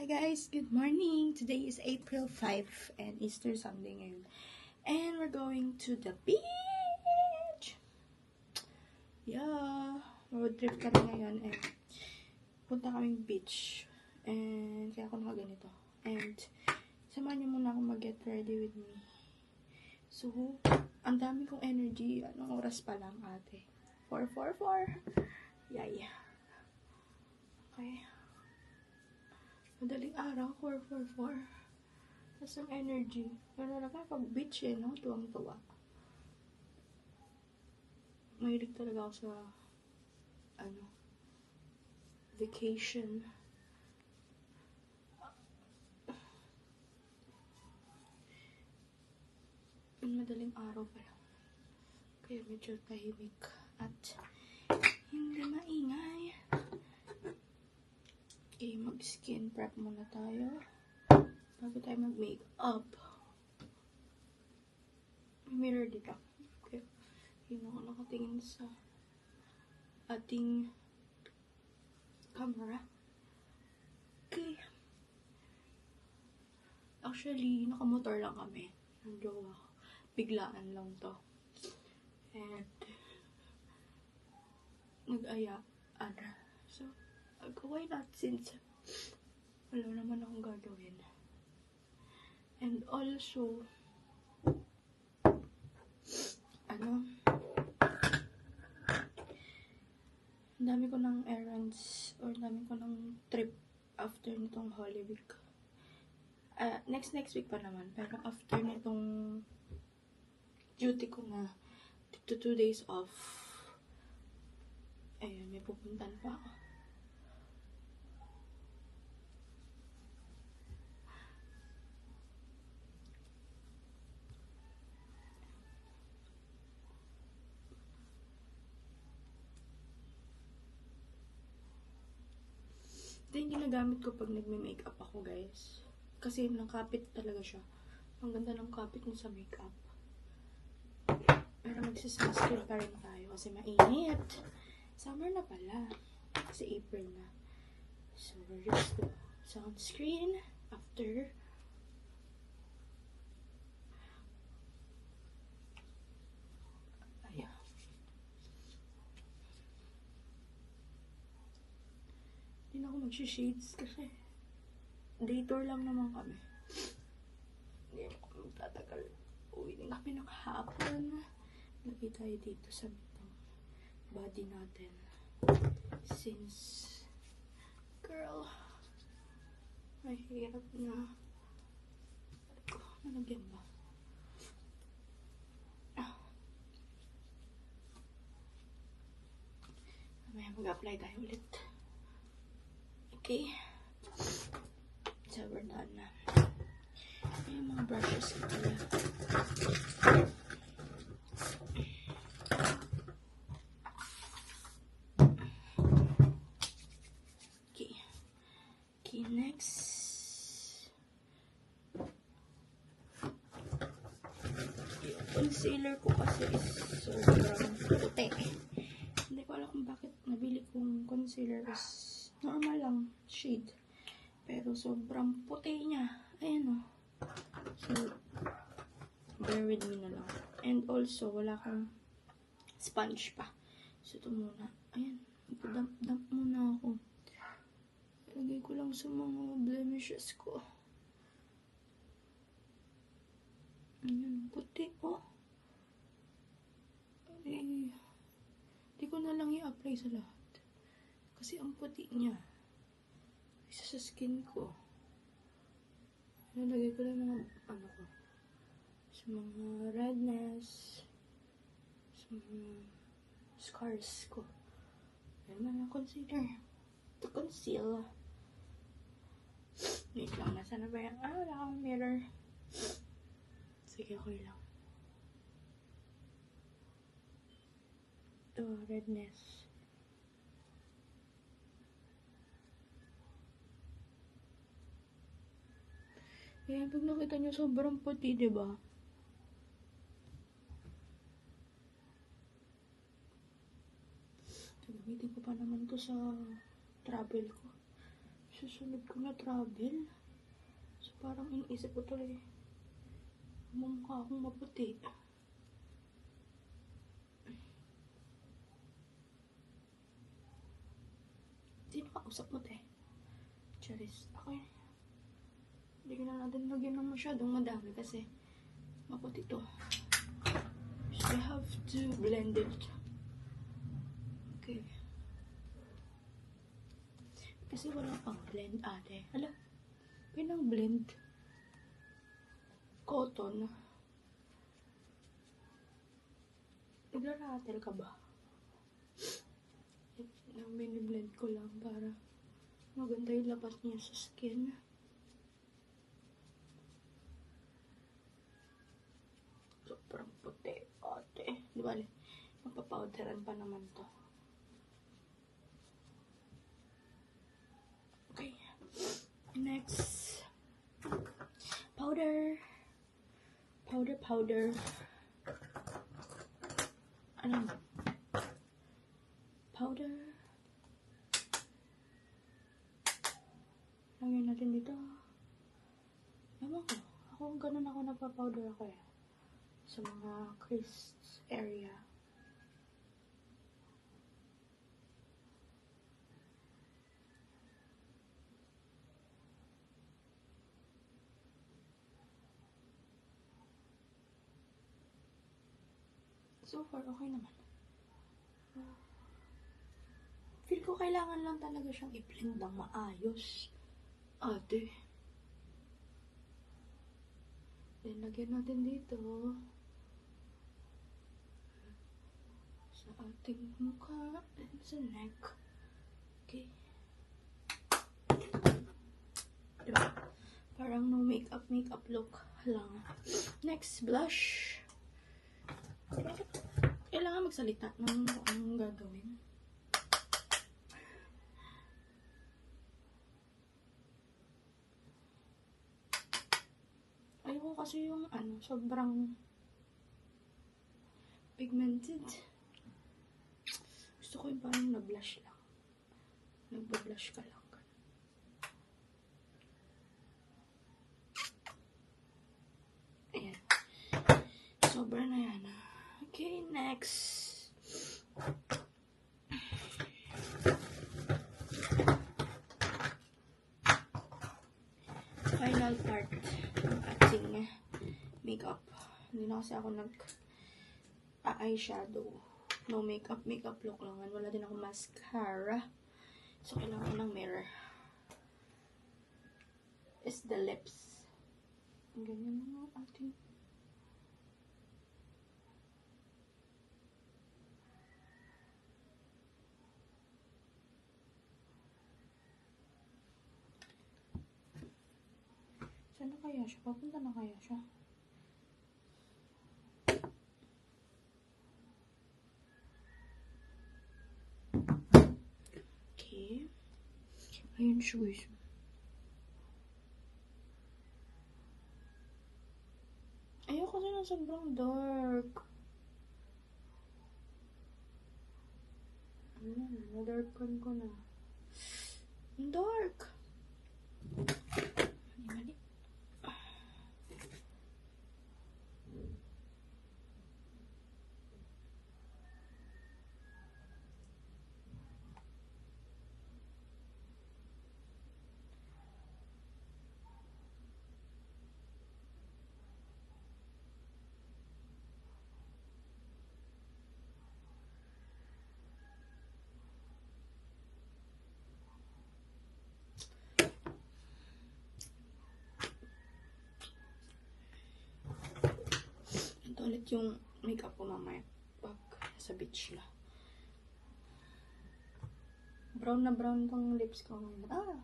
Hi guys, good morning. Today is April 5 and Easter Sunday ngayon. And we're going to the beach. Yeah, road trip kami ngayon and punta kaming beach. And kaya ako nakaganito. And samahan niyo muna ako mag-get ready with me. So, ang dami kong energy. Anong oras pa lang ate? 4:44. Yay. Okay. Madaling araw, 4:44. Tapos ang energy. Pero pag beach no? Tuwang-tuwa. Mahilig talaga ako sa, vacation. Ang madaling araw pa lang. Kaya medyo tahimik at hindi maingay. Okay, mag-skin prep muna tayo bago tayo mag-makeup. May mirror dito. Okay. Yun ako nakatingin sa ating camera. Okay. Actually, nakamotor lang kami. Ang jowa ko. Biglaan lang to. And nag-ayaan. So, why not since wala naman akong gagawin. And also, ang dami ko ng errands or dami ko ng trip after nitong Holy Week. Next week pa naman. Pero after nitong duty ko na 2 days off, ayun, may pupuntan pa ako. Ito yung ginagamit ko pag nagme-makeup ako, guys. Kasi nakapit talaga siya. Ang ganda ng kapit niya sa makeup. Pero magsisunscreen pa rin tayo kasi mainit. Summer na pala. Kasi April na. So, we're just go sunscreen after. Ayan. Hindi na ako mag-shades kasi day tour lang naman kami. Hindi ako magtatagal. Uwi din kami ng hapon. Lagi tayo dito sa mitang body natin. Since, girl, mahirap na. Nalagyan ba? Mamaya mag-apply tayo ulit. Okay. So, we're done na. May mga brushes ko pala. Okay. Okay, next. Yung concealer ko kasi is sobrang puti. Hindi ko alam kung bakit nabili kong concealer is normal lang shade. Pero sobrang puti niya. Ayan o. So, bear with me na lang. And also, wala kang sponge pa. So, ito muna. Ayan. Dump muna ako. Lagay ko lang sa mga blemishes ko. Ayan. Puti oh. Di ko na lang i-apply sa lahat. Kasi ang puti niya. Isa sa skin ko. Nalagay ko lang mga ko. Sa mga redness. Sa mga scars ko. Ayan na concealer. To conceal. Wait lang. Nasaan na ba yan? Wala akong mirror. Sige, okay lang. Ito, redness. Ayan, pag nakita nyo, sobrang puti, diba? Gamitin ko pa naman to sa travel ko. susunod ko na travel. So, parang iniisip ko tuloy, mukha akong maputi. Sino kausap mo, te? Charis. Okay. Hindi ko na natin lagyan ng masyadong madami kasi maputi to. So, I have to blend it. Okay. Kasi wala pang blend, ate. Hala, pinang blend. Cotton. Naglaratel ka ba? Mini-blend ko lang para maganda yung labas niya sa skin. Sobrang puti, ate. Di bale, mapapowderan pa naman to. Okay. Next. Powder. Powder. Ano? Powder. Lagyan natin dito. Ewan ko. Ganun ako nagpa-powder ako eh. Sa mga crease area. So far, okay naman. Feel ko kailangan lang talaga siyang i-blend ng maayos. Ate. Then, lagyan natin dito. Sa ating mukha and sa neck. Okay. Diba? Parang no makeup look lang. Next, blush. Kailangan magsalita ng anong gagawin. Ayoko kasi yung sobrang pigmented. Gusto ko yung parang na-blush lang. Nagba-blush ka lang. Ayan. Sobra na yan. Okay, next. Final part ng ating makeup. Hindi na kasi ako nag-eyeshadow. No makeup look lang. Wala din ako mascara. So, kailangan ko ng mirror. Is the lips. Ganyan na ating saan na kaya siya? Papunta na kaya siya? Okay. Ayun siya guys. Ayoko kasi na sobrang dark. Ayan, na-darkan ko na. Ang dark! Mali. Ito ulit yung makeup ko mamaya pag sa beach na. Brown na brown tong lips ko ngayon.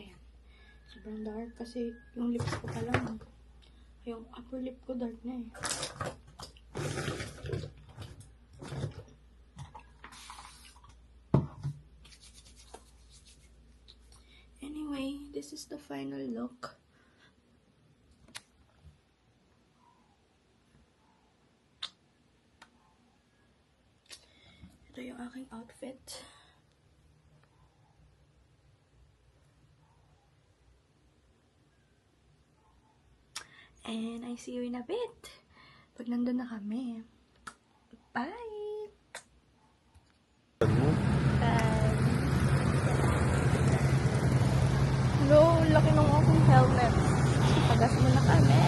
Ayan. Sobrang dark kasi yung lips ko pa lang. Yung upper lip ko dark na eh. Anyway, this is the final look. Ito yung aking outfit. And I see you in a bit. Pag nandun na kami. Bye! Bye! No, laki ng aking helmet. Pagas mo na kami.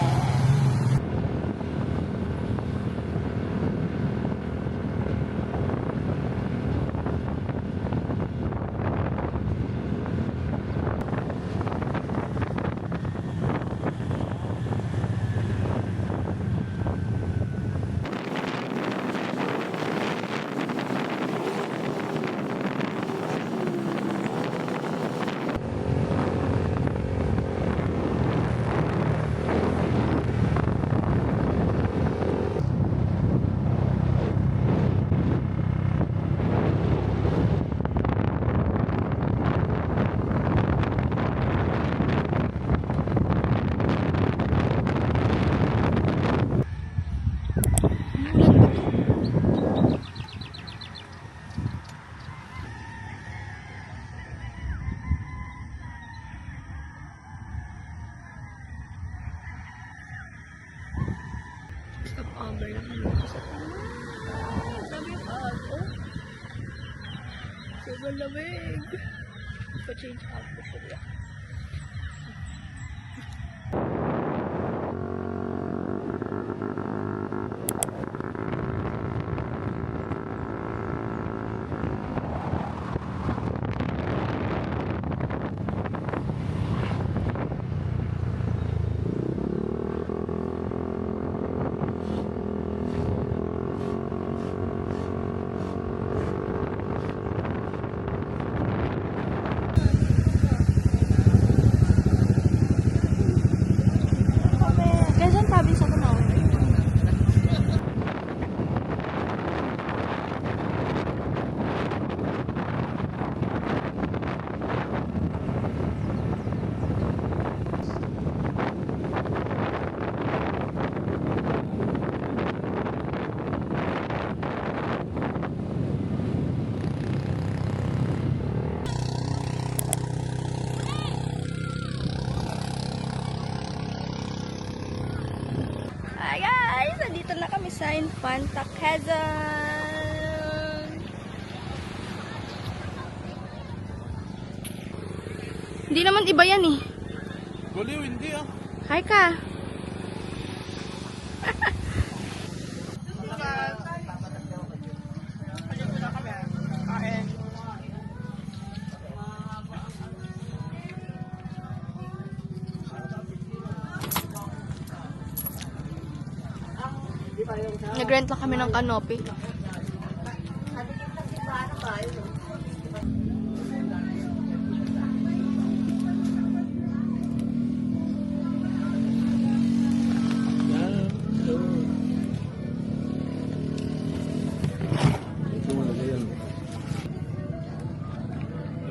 Stop-over lang kami sa tanan. Sabi yung auto. Sobrang lamig. Pa-change outfit ko lang. Quezon province ako na. Hi guys! Nandito na kami sa Infanta, Quezon! Hindi naman iba yan eh. Baliw, hindi ah. Hi ka! Nag-rent lang kami ng canopy.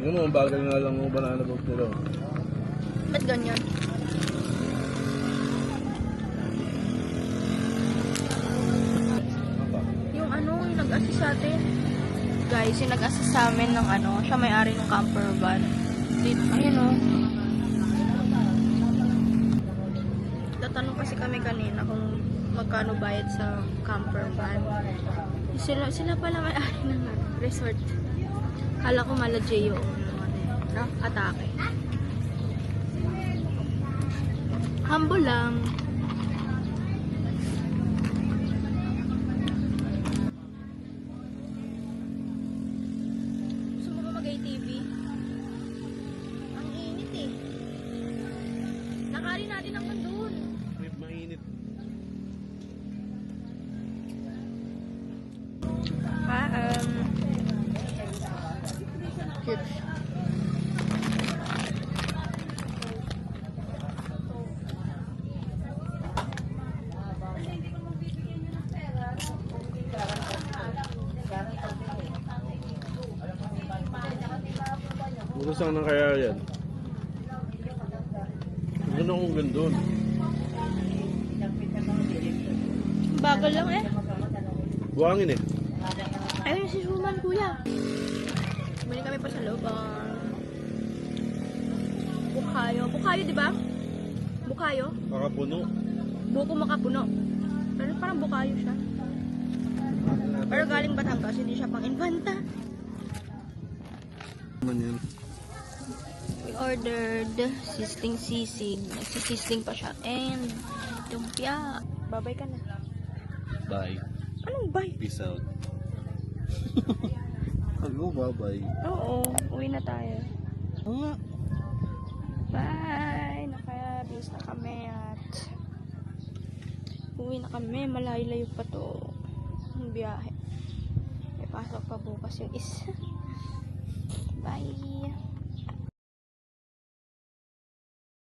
Tingnan mo, ang bagal nga lang ng banana boat nila. Ba't ganyan? Yung ano, yung nag-assist sa atin. Guys, yung nag-assist sa amin ng ano, siya may-ari ng camper van. Ayun o. Tatanong kasi kami kanina kung magkano bayad sa camper van. Sila pala may-ari ng resort. Kala ko mala J.O. No? Atake. Humble lang. Gusto mo ba mag-ATV? Ang init eh. Nakali natin ang doon. Mainit. Cute. Saan na kaya yan? Gano'n akong gandun. Bagal lang eh. Buhangin eh. Ay, Ayun si Suman, kuya. Bumili kami pa sa loob. Bukayo. Bukayo, di ba? Bukayo? Baka puno. Buko makapuno. Pero parang bukayo siya. Pero galing Batangas, hindi siya pang infanta. Man yan. We ordered sisling sisig. Nagsisisling pa siya. And lumpia. Babay ka na. Bye. Anong bye? Peace out. Hello, bye-bye. Oo, uwi na tayo. Oo nga. Bye! Nakabis na kami at uwi na kami. Malayo-layo pa to. Ang biyahe. May pasok pa bukas yung isa. Bye!